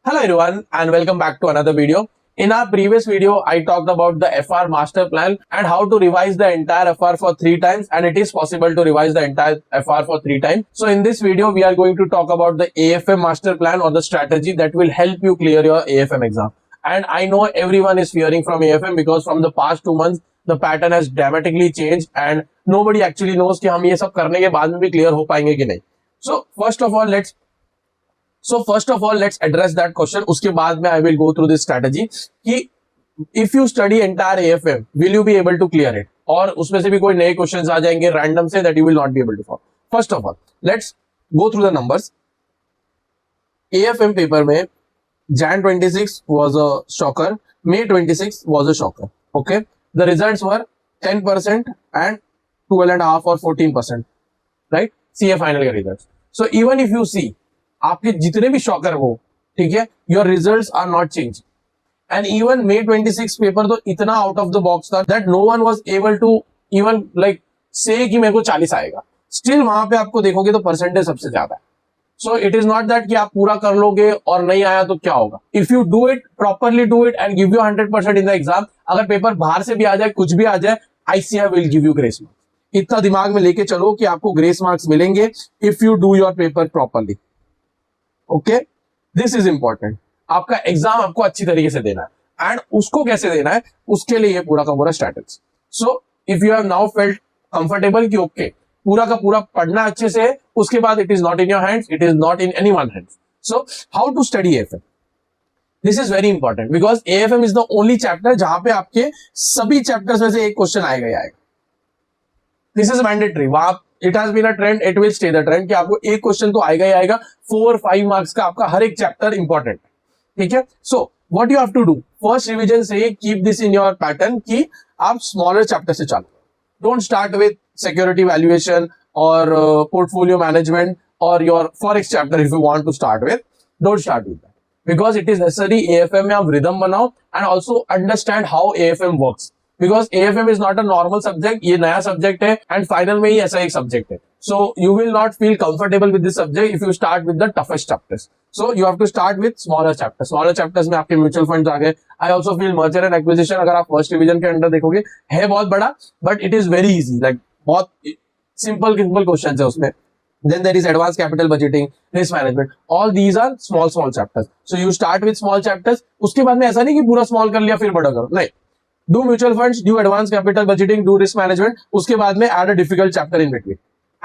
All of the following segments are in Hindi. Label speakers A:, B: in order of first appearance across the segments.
A: Hello everyone and welcome back to another video. In our previous video, I talked about the FR master plan and how to revise the entire FR for 3 times, and it is possible to revise the entire FR for 3 times. So in this video, we are going to talk about the AFM master plan or the strategy that will help you clear your AFM exam. And I know everyone is fearing from AFM because from the past 2 months, the pattern has dramatically changed and nobody actually knows कि हम ये सब करने के बाद में भी clear हो पाएंगे कि नहीं. So first of all, let's address that question. उसके बाद में I will go through this strategy कि if you study entire AFM, will you be able to clear it? और उसमें से भी कोई नए questions आ जाएंगे random से that you will not be able to follow. First of all, let's go through the numbers. AFM paper में Jan 26 was a shocker, May 26 was a shocker. Okay, the results were 10% and 12.5 or 14%, right? CA final के results. So even if you see आपके जितने भी शॉकर हो, ठीक है, your results are not change. And even May 26 paper तो इतना आउट ऑफ द बॉक्स था that no one was able to even like say that मेरे को 40 आएगा. स्टिल वहां पे आपको देखोगे तो परसेंटेज सबसे ज्यादा है. सो इट इज नॉट दैट कि आप पूरा कर लोगे और नहीं आया तो क्या होगा. If you do it properly, do it and give you 100% in the exam. अगर पेपर बाहर से भी आ जाए, कुछ भी आ जाए, ICAR will give you grace marks. इतना दिमाग में लेके चलो कि आपको ग्रेस मार्क्स मिलेंगे if you do your paper properly. Okay, this is important. आपका एग्जाम आपको अच्छी तरीके से देना है एंड उसको कैसे देना है, उसके लिए ये पूरा का पूरा strategy. So if you have now felt comfortable कि ओके पूरा का पूरा पढ़ना अच्छे से है, उसके बाद it is not in your hands, it is not in anyone hands. So how to study AFM, this is very important because AFM is the only chapter जहां पे आपके सभी चैप्टर्स में से एक क्वेश्चन आएगा ही आएगा. This is mandatory. वहां it has been a trend, it will stay the trend कि आपको एक क्वेश्चन तो आएगा ही आएगा. 4-5 मार्क्स का आपका हर एक चैप्टर इंपॉर्टेंट, ठीक है. So what you have to do, first revision से keep this in your pattern कि आप स्मॉलर चैप्टर से चालू. Don't start with security valuation और पोर्टफोलियो मैनेजमेंट और your forex chapter. If you want to start with, don't start with that because it is necessary. AFM में आप रिदम बनाओ and also understand how AFM works because AFM is not a normal subject. ये नया सब्जेक्ट है एंड फाइनल में ही ऐसा एक सब्जेक्ट है. So you will not feel comfortable with this subject if you start with the toughest chapters. So you have to start with smaller chapters. Smaller chapters में आपके म्यूचुअल फंड्स आ गए. I also feel merger and acquisition अगर आप फर्स्ट डिवीजन के अंडर देखोगे है बहुत बड़ा, but it is very easy. Like बहुत simple क्वेश्चन है उसमें. Then there is advanced capital budgeting, risk management. All these are small chapters. So you start with small chapters. उसके बाद में ऐसा नहीं कि पूरा स्मॉल कर लिया फिर बड़ा करो, नहीं. Do mutual funds, do advanced capital budgeting, do risk management. उसके बाद में add a difficult chapter in between.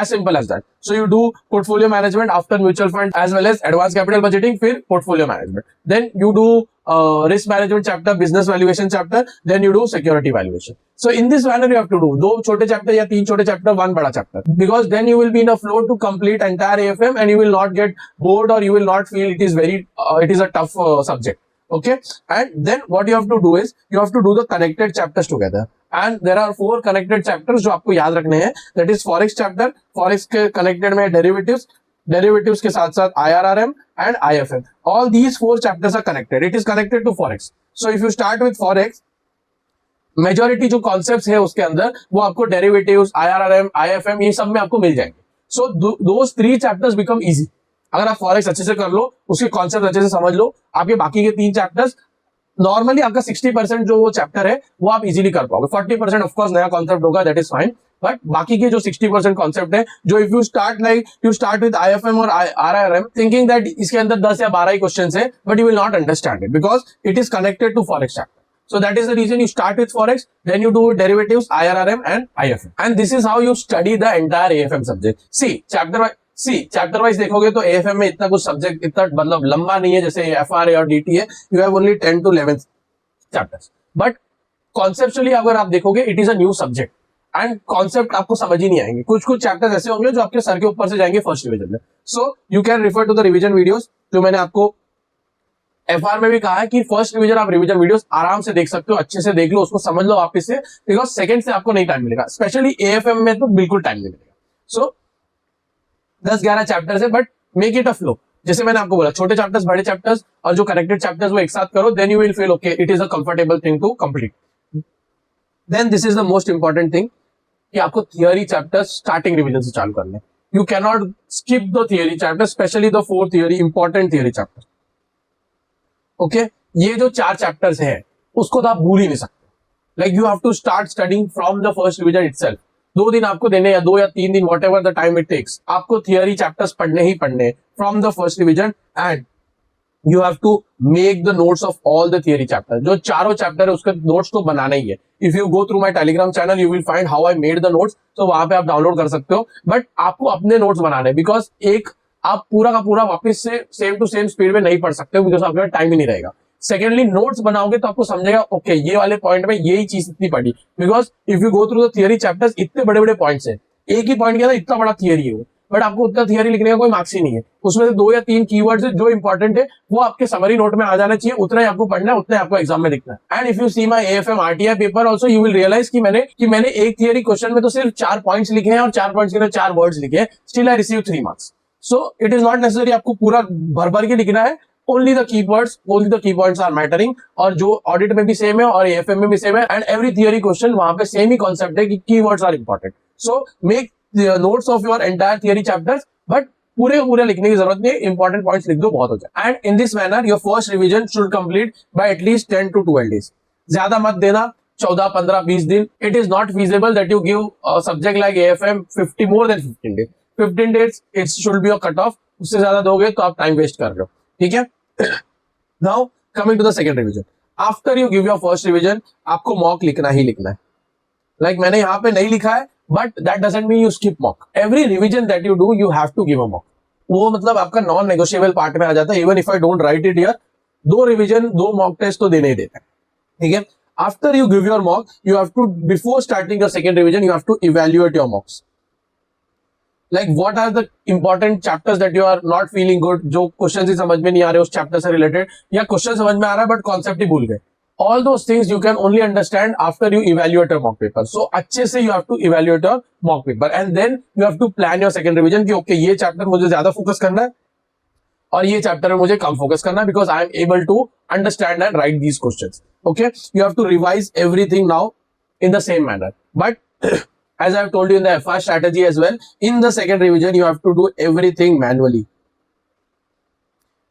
A: As simple as that. So you do portfolio management after mutual fund as well as advanced capital budgeting, फिर portfolio management. Then you do risk management chapter, business valuation chapter, then you do security valuation. So in this manner you have to do 2 छोटे chapter या 3 छोटे chapter, 1 बड़ा chapter. Because then you will be in a flow to complete entire AFM and you will not get bored or you will not feel it is a tough subject. Okay, and then what you have to do is you have to do the connected chapters together, and there are 4 connected chapters जो आपको याद रखने हैं. That is forex chapter. Forex के connected में derivatives के साथ साथ IRRM and IFM. All these 4 chapters are connected. It is connected to forex. So if you start with forex, majority जो concepts है उसके अंदर वो आपको derivatives, IRRM, IFM ये सब में आपको मिल जाएंगे. So those 3 chapters become easy. अगर आप फॉरेक्स अच्छे से कर लो, उसके कॉन्सेप्ट अच्छे से समझ लो, आपके बाकी के 3 चैप्टर्स नॉर्मली आपका 60% जो वो चैप्टर है वो आप इजीली कर पाओगे. 40% ऑफ कोर्स नया कॉन्सेप्ट होगा, दैट इज फाइन, बट बाकी के जो 60% कॉन्सेप्ट है जो if you start with IFM और IRRM थिंकिंग दैट इसके अंदर 10 या 12 ही क्वेश्चंस है, but you will not understand it because it is connected to forex chapter. So that is the reason you start with forex, then you do derivatives, IRRM and IFM, and this is how you study the entire AFM subject. Chapter wise देखोगे तो AFM में इतना कुछ सब्जेक्ट इतना मतलब लंबा नहीं है जैसे FRA और DT है. You have only 10 to 11 chapters, but conceptually अगर आप देखोगे it is a new subject and concept आपको समझ ही नहीं आएंगे. कुछ चैप्टर्स ऐसे होंगे जो आपके सर के ऊपर से जाएंगे फर्स्ट डिवीजन में. So you can refer to the revision videos जो मैंने आपको FR में भी कहा है कि फर्स्ट डिवीजन आप रिवीजन वीडियोस आराम से देख सकते हो, अच्छे से देख लो, उसको समझ लो वापस से, बिकॉज सेकंड से आपको नहीं टाइम मिलेगा. स्पेशली AFM में तो बिल्कुल टाइम नहीं मिलेगा. सो 10-11 चैप्टर्स है, but make it a flow. जैसे मैंने आपको बोला छोटे चैप्टर्स, बड़े चैप्टर्स और जो कनेक्टेड चैप्टर्स वो एक साथ करो, then you will feel okay, it is a comfortable thing to complete. Then this is the most important thing कि आपको थियरी चैप्टर्स स्टार्टिंग रिवीजन से चालू करने. You can not skip the theory chapter, specially the 4 theory important theory chapter. Okay ये जो 4 चैप्टर्स है उसको तो आप भूल ही नहीं सकते। Like you have to start studying from the first revision itself. 2 दिन आपको देने या 2 या 3 दिन whatever the time it takes, आपको थियरी चैप्टर्स पढ़ने ही पढ़ने from the first revision and you have to make the notes of all the theory chapters। जो चारों चैप्टर है उसके नोट्स तो बनाना ही है। If you go through my Telegram channel you will find how I made the notes, तो वहां पे आप डाउनलोड कर सकते हो। बट आपको अपने नोट्स बनाने, बिकॉज एक आप पूरा का पूरा वापस से सेम टू सेम स्पीड में नहीं पढ़ सकते बिकॉज आपके पास टाइम ही नहीं रहेगा। सेकेंडली नोट्स बनाओगे तो आपको समझेगा ओके ये वाले पॉइंट में यही चीज इतनी पढ़ी, because if you go through the theory chapters इतने बड़े बड़े पॉइंट्स है, एक ही पॉइंट के अंदर इतना बड़ा थियरी है वो, बट आपको उतना थियरी लिखने का कोई मार्क्स ही नहीं है। उसमें से 2 या 3 कीवर्ड्स है जो इंपॉर्टेंट है वो आपके समरी नोट में आ जाना चाहिए, उतना ही आपको पढ़ना है, उतना ही आपको एग्जाम में लिखना है। And if you see my AFM RTI paper also you will realise कि मैंने एक थियरी क्वेश्चन में तो सिर्फ 4 पॉइंट्स लिखे हैं और 4 पॉइंट्स के अंदर 4 वर्ड्स लिखे हैं, still I receive 3 marks. So it is not necessary आपको पूरा भर भर के लिखना है, only the keywords, only the key points are mattering. और जो ऑडिट में भी सेम है और एएफएम में भी सेम है एंड एवरी थियरी क्वेश्चन वहां पे सेम ही कॉन्सेप्ट है कि keywords are important. So make notes of your entire theory chapters, but पूरे लिखने की जरूरत नहीं, इंपॉर्टेंट पॉइंट्स लिख दो बहुत हो जाए। And in this manner your first revision should complete bye at least 10 to 12 days। ज्यादा मत देना 14, 15, 20 दिन। It is not feasible that you give subject like AFM 50 more than 15 days। 15 days it should be your cut off, उससे ज्यादा दोगे तो आप टाइम वेस्ट कर रहे हो, ठीक है। Now coming to the second revision, after you give your first revision आपको मॉक लिखना ही लिखना है। लाइक मैंने यहाँ पे नहीं लिखा है but that doesn't mean you skip mock. Every revision that you do you have to give a mock. वो मतलब आपका नॉन नेगोशिएबल पार्ट में आ जाता है। Even if I don't write it here, 2 revision 2 mock test तो देने ही देते हैं, ठीक है। After you give your mock you have to, before starting your second revision you have to evaluate your mocks. Like what are the important chapters that you are not feeling good, जो क्वेश्चन ही समझ में नहीं आ रहे उस चैप्टर से रिलेटेड, या क्वेश्चन समझ में आ रहा है बट कॉन्सेप्ट ही भूल गए। All those things you can only understand after you evaluate your mock paper. So अच्छे से you have to evaluate your mock paper and then you have to plan your second revision कि okay ये चैप्टर मुझे ज्यादा फोकस करना है और ये चैप्टर में मुझे कम फोकस करना है, because I am able to understand and write these questions. Okay, you have to revise everything now in the same manner. But as I have told you in the FR strategy as well, in the second revision you have to do everything manually.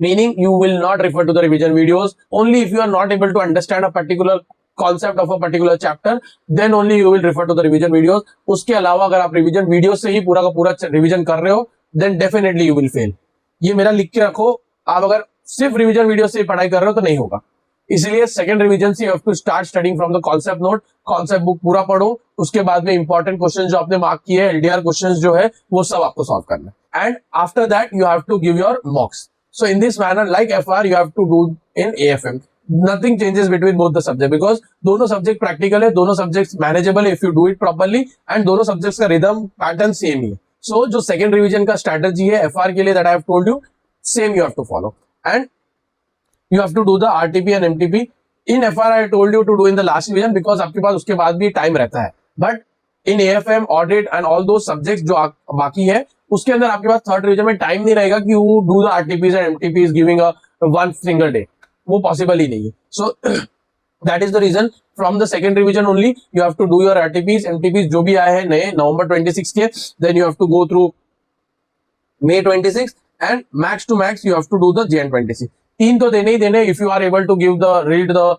A: Meaning you will not refer to the revision videos. Only if you are not able to understand a particular concept of a particular chapter, then only you will refer to the revision videos. उसके अलावा अगर आप revision videos से ही पूरा का पूरा revision कर रहे हो, then definitely you will fail. ये मेरा लिख के रखो, आप अगर सिर्फ revision videos से ही पढ़ाई कर रहे हो तो नहीं होगा। इसलिए सेकंड रिवीजन से you have to start studying from the concept note, concept book पूरा पढ़ो, उसके बाद में इंपॉर्टेंट क्वेश्चन जो आपने मार्क किए, LDR क्वेश्चन जो है वो सब आपको सॉल्व करना है। And after that you have to give your mocks. So in this manner, like FR, you have to do in AFM. Nothing changes between both the subject because दोनों subject practical है, दोनों subjects manageable if you do it properly, and दोनों subjects का rhythm pattern same ही है। So जो second revision का strategy है FR के लिए that I have told you, same you have to follow, and you have to do the RTP and MTP. In FR I told you to do in the last revision because आपके पास उसके बाद भी time रहता है, but in AFM, audit and all those subjects जो बाकी है उसके अंदर आपके पास थर्ड रिवीजन में टाइम नहीं रहेगा कि you do the RTPs and MTPs giving a one single day, वो पॉसिबल ही नहीं है। So that is the reason from the second revision only you have to do your RTPs MTPs जो भी आए हैं नए November 26 के, then you have to go through May 26 and max to max you have to do the Jan 26। 3 तो देने ही देने। If you are able to give the read the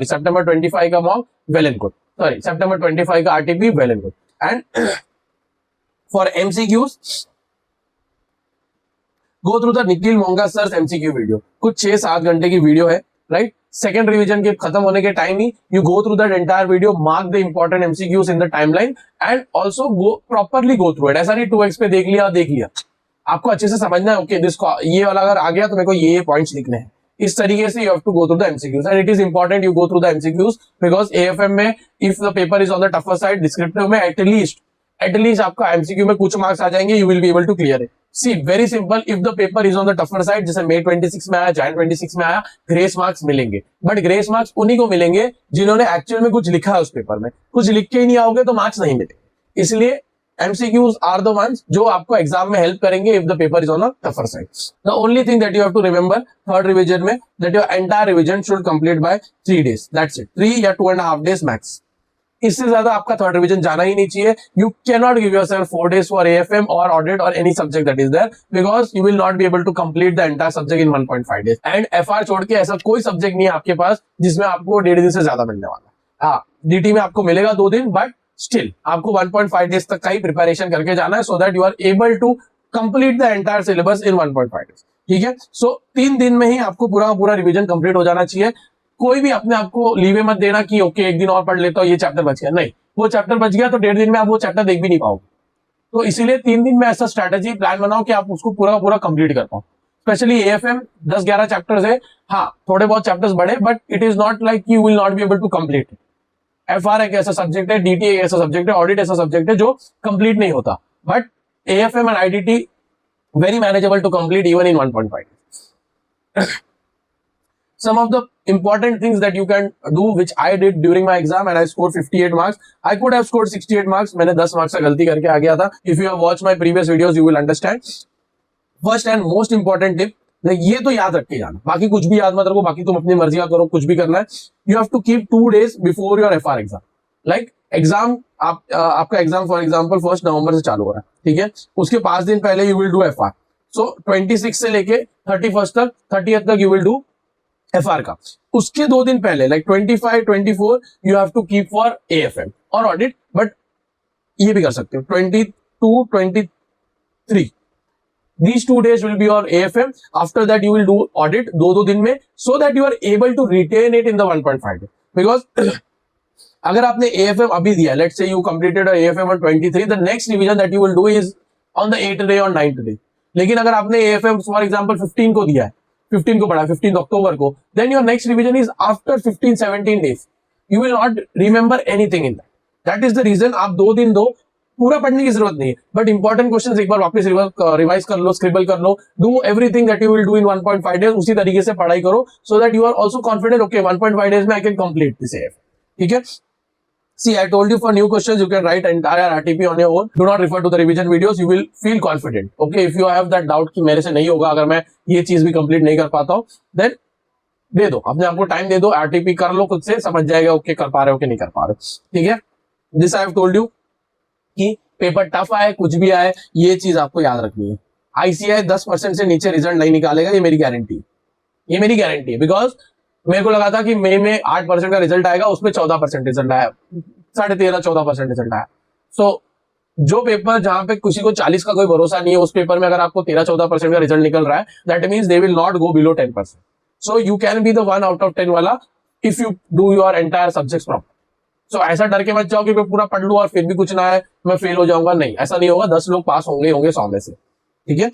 A: September 25 का mock, well and good. Sorry September 25 का RTP, well and good. And for MCQs, go through the Nikhil Monga sir's MCQ video. कुछ 6-7 घंटे की वीडियो है, राइट। सेकंड रिवीजन के खत्म होने के time he you go through that entire video, mark the important MCQs in the timeline and also go properly go through it. ऐसा नहीं 2x पे देख लिया, आपको अच्छे से समझना है। ओके ये वाला अगर आ गया तो मेरे को ये पॉइंट्स लिखने हैं, इस तरीके से you have to go through the MCQs and it is important you go through the MCQs because AFM में if the paper is on the tougher side, descriptive में एटलीस्ट आपका एमसीक्यू में कुछ मार्क्स आ जाएंगे, you will be able to clear it. See very simple, if the paper is on the tougher side, जैसे May 26 में आया, Jan 26 में आया, ग्रेस मार्क्स मिलेंगे, बट ग्रेस मार्क्स उन्हीं को मिलेंगे जिन्होंने एक्चुअल में कुछ लिखा है उस पेपर में। कुछ लिख के ही नहीं आओगे तो मार्क्स नहीं मिलेंगे। इसलिए MCQs आर द वंस जो आपको एग्जाम में हेल्प करेंगे if the paper is on a tougher side. The only thing that you have to remember third revision में, that your entire revision should complete by 3 days, that's it. 3 या 2.5 days मैक्स। इससे ज्यादा आपका थर्ड रिवीजन जाना ही नहीं चाहिए. You can not give yourself 4 days for AFM और ऑडिट और any subject that is there, because you will not be able to complete the entire subject in 1.5 days. And FR छोड़ के ऐसा कोई सब्जेक्ट नहीं है आपके पास जिसमें आपको 1.5 दिन से ज्यादा मिलने वाला है. हाँ, डीटी में आपको मिलेगा 2 दिन, बट स्टिल आपको 1.5 days तक का ही प्रिपरेशन करके जाना है, so that you are able to complete the entire syllabus in 1.5 days. ठीक है. सो 3 दिन में ही आपको पूरा रिवीजन कंप्लीट हो जाना चाहिए. कोई भी अपने आप को लीवे मत देना कि ओके एक दिन और पढ़ लेता हूँ, ये चैप्टर बच गया. नहीं, वो चैप्टर बच गया तो 1.5 दिन में आप वो चैप्टर देख भी नहीं पाओगे. तो इसीलिए 3 दिन में ऐसा स्ट्रैटेजी प्लान बनाओ कि आप उसको पूरा कंप्लीट कर पाओ. स्पेशली एएफएम 10-11 चैप्टर्स है. हाँ, थोड़े बहुत चैप्टर्स बड़े, but it is not like you will not be able to complete. FR एक ऐसा सब्जेक्ट है, डीटी एक ऐसा सब्जेक्ट है, ऑडिट ऐसा सब्जेक्ट है जो कंप्लीट नहीं होता. But AFM and IDT very manageable to complete even in 1.5 days. Some of the important things that you can do, which I did during my exam, and I scored 58 marks. I could have scored 68 marks. मैंने 10 marks का गलती करके आ गया था. If you have watched my previous videos, you will understand. First and most important tip, ये तो याद रख के जाना. बाकी कुछ भी याद मत रखो. बाकी तुम अपनी मर्जी का करो, कुछ भी करना है. You have to keep 2 days before your FR exam. Like exam, आपका एग्जाम फॉर एग्जाम्पल 1 नवंबर से चालू हो रहा है. ठीक है. उसके 5 दिन पहले you will do FR. So 26 से लेके 31st तक, 30th तक you will do एफआर का. उसके 2 दिन पहले like 25, 24 you have to keep for AFM और ऑडिट. बट ये भी कर सकते हो 22, 23. These 2 days will be your AFM. After that you will do audit 2 दिन में, so that you are able to retain it in the 1.5 day. Because अगर आपने AFM अभी दिया, let's say you completed a AFM on 23, the next revision that you will do is on the 8th day or 9th day. लेकिन अगर आपने AFM for example 15 को दिया है, 15 को पढ़ा 15 अक्टूबर को, then your next revision is after 15-17 days. You will not remember anything in that. That is the reason आप 2 दिन दो. पूरा पढ़ने की जरूरत नहीं है, बट इंपॉर्टेंट क्वेश्चंस एक बार वापस रिवाइज कर लो, स्क्रिबल कर लो. Do everything that you will do in 1.5 days. उसी तरीके से पढ़ाई करो, so that you are also confident. Okay 1.5 days में I can complete this AF. ठीक है. See, I told you for new questions, you can write entire RTP on your own. Do not refer to the revision videos. You will feel confident. Okay, if you have that doubt कि मेरे से नहीं होगा, अगर मैं ये चीज भी कंप्लीट नहीं कर पाता हूँ, then दे दो, अपने आपको टाइम दे दो, RTP कर लो खुद से, समझ जाएगा ओके कर पा रहे हो कि नहीं कर पा रहे हो. ठीक है. This I have told you कि पेपर टफ आए, कुछ भी आए, ये चीज आपको याद रखनी है. ICAI 10% से नीचे रिजल्ट नहीं निकालेगा, ये मेरी गारंटी है. ये मेरी गारंटी है. बिकॉज मेरे को लगा था कि मई में 8% का रिजल्ट आएगा, उसमें 14% रिजल्ट आया, 13.5-14% रिजल्ट आया. सो जो पेपर जहां पे किसी को 40 का कोई भरोसा नहीं है, उस पेपर में अगर आपको 13-14% का रिजल्ट निकल रहा है, that means they will not go below 10%. So you can be the 1 out of 10 वाला if you do your entire subjects proper. So ऐसा डर के मत जाओ कि मैं पूरा पढ़ लूं और फिर भी कुछ ना है, मैं फेल हो जाऊंगा. नहीं, ऐसा नहीं होगा. 10 लोग पास होंगे 100 में से. ठीक है.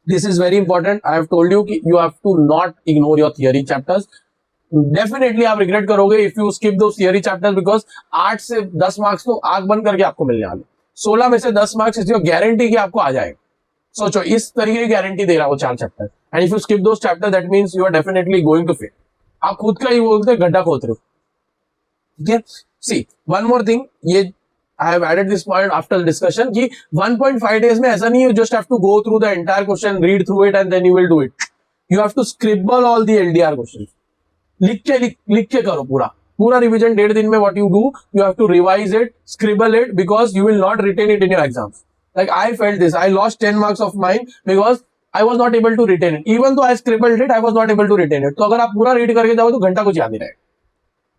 A: This is very important. I have told you कि you have to not ignore your theory chapters. Definitely आप regret करोगे if you skip those theory chapters, because 8 से 10 marks तो आग बंद करके आपको मिलने वाले. 16 में से 10 marks is your guarantee कि आपको आ जाएगा. सोचो, इस तरीके की गारंटी दे रहा हो 4 chapter. And if you skip those chapters, that means you are definitely going to fail. आप खुद का ही बोलते गड्ढा खोद रहे हो. ठीक है. See, one more thing, ये I have added this point after the discussion कि 1.5 days में ऐसा नहीं है, you just have to go through the entire question, read through it and then you will do it. You have to scribble all the LDR questions. लिख के करो पूरा रिवीजन 1.5 दिन में. what you do, you have to revise it, scribble it, because you will not retain it in your exams. Like I felt this, I lost 10 marks of mine because I was not able to retain it. Even though I scribbled it, I was not able to retain it. तो अगर आप पूरा रीड करके जाओ तो घंटा कुछ याद नहीं रहेगा.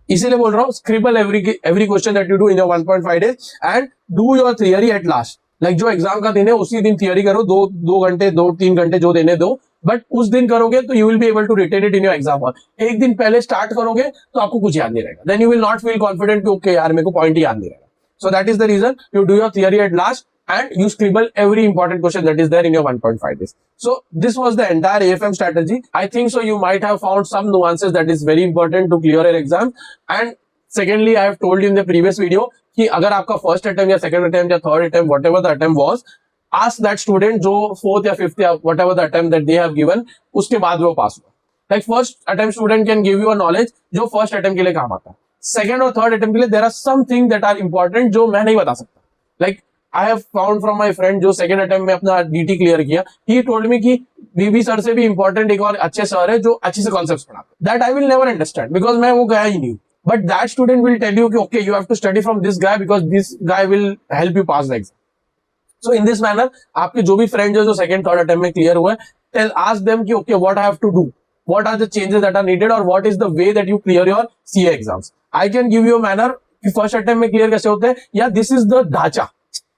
A: इसीलिए बोल रहा हूँ, scribble every question that you do in your 1.5 days and do your theory at last. Like जो एग्जाम का दिन है उसी दिन थियरी करो, 2 घंटे 2-3 घंटे जो देने दो, बट उस दिन करोगे तो you will be able to retain it in your exam hall. एक दिन पहले स्टार्ट करोगे तो आपको कुछ याद नहीं रहेगा. Then you will not feel confident कि ओके यार मेरे को पॉइंट ही याद नहीं रहेगा. So that is the reason you do your theory at last and you scribble every important question that is there in your 1.5 days. So this was the entire AFM strategy. I think so you might have found some nuances that is very important to clear your exam. And secondly, I have told you in the previous video कि अगर आपका फर्स्ट अटेम्प्ट या सेकंड अटेम्प्ट या third attempt whatever the attempt was, ask that student जो फोर्थ या फिफ्थ या whatever the attempt that they have given, उसके बाद वो पास हुआ. Like first attempt student can give you a knowledge जो फर्स्ट अटेम्प्ट के लिए काम आता है. सेकंड और थर्ड अटेम्प्ट के लिए there are some thing that are important जो मैं नहीं बता सकता. Like I have found from my friend जो सेकंड अटेम्प्ट में अपना DT क्लियर किया, he told me कि बीबी सर से भी इंपॉर्टेंट एक और अच्छे सर है जो अच्छे से कॉन्सेप्ट्स पढ़ाते. That I will never understand because मैं वो गया ही नहीं. but that student will tell you कि okay, you have to study from this guy because this guy will help you pass the exam. So in this manner, आपके जो भी friends है जो second third attempt में clear हुए, ask them कि okay, what I have to do, what are the changes that are needed, or what is the way that you clear your CA exams. I can give you a manner कि first attempt में clear कैसे होते हैं, या this is the ढांचा,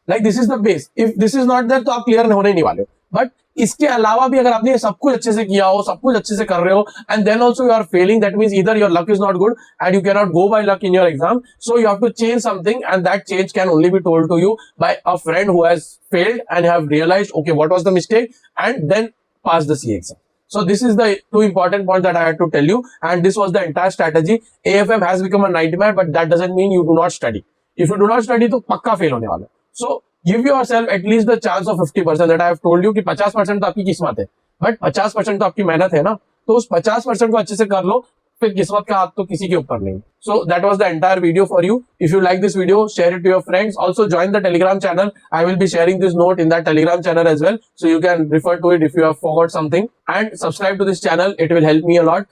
A: like this is the base. If this is not there तो आप clear होने नहीं वाले हो. But इसके अलावा भी अगर आपने सब कुछ अच्छे से किया हो, सब कुछ अच्छे से कर रहे हो, and then also you are failing, that means either your luck is not good and you cannot go by luck in your exam, so you have to change something, and that change can only be told to you by a friend who has failed and have realized okay, what was the mistake, and then pass the CA exam. So this is the two important points that I had to tell you, and this was the entire strategy. AFM has become a nightmare, but that doesn't mean you do not study. If you do not study तो पक्का फेल होने वाला. So give yourself at least the chance of 50% that I have told you कि 50% तो आपकी किस्मत है, but 50% तो आपकी मेहनत है ना, तो उस 50% को अच्छे से कर लो, फिर किस्मत का हाथ तो किसी के ऊपर नहीं. So that was the entire video for you. If you like this video, share it to your friends. Also join the Telegram channel. I will be sharing this note in that Telegram channel as well, so you can refer to it if you have forgot something. And subscribe to this channel. It will help me a lot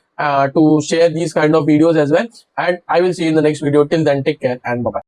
A: to share these kind of videos as well. And I will see you in the next video. Till then, take care and bye bye.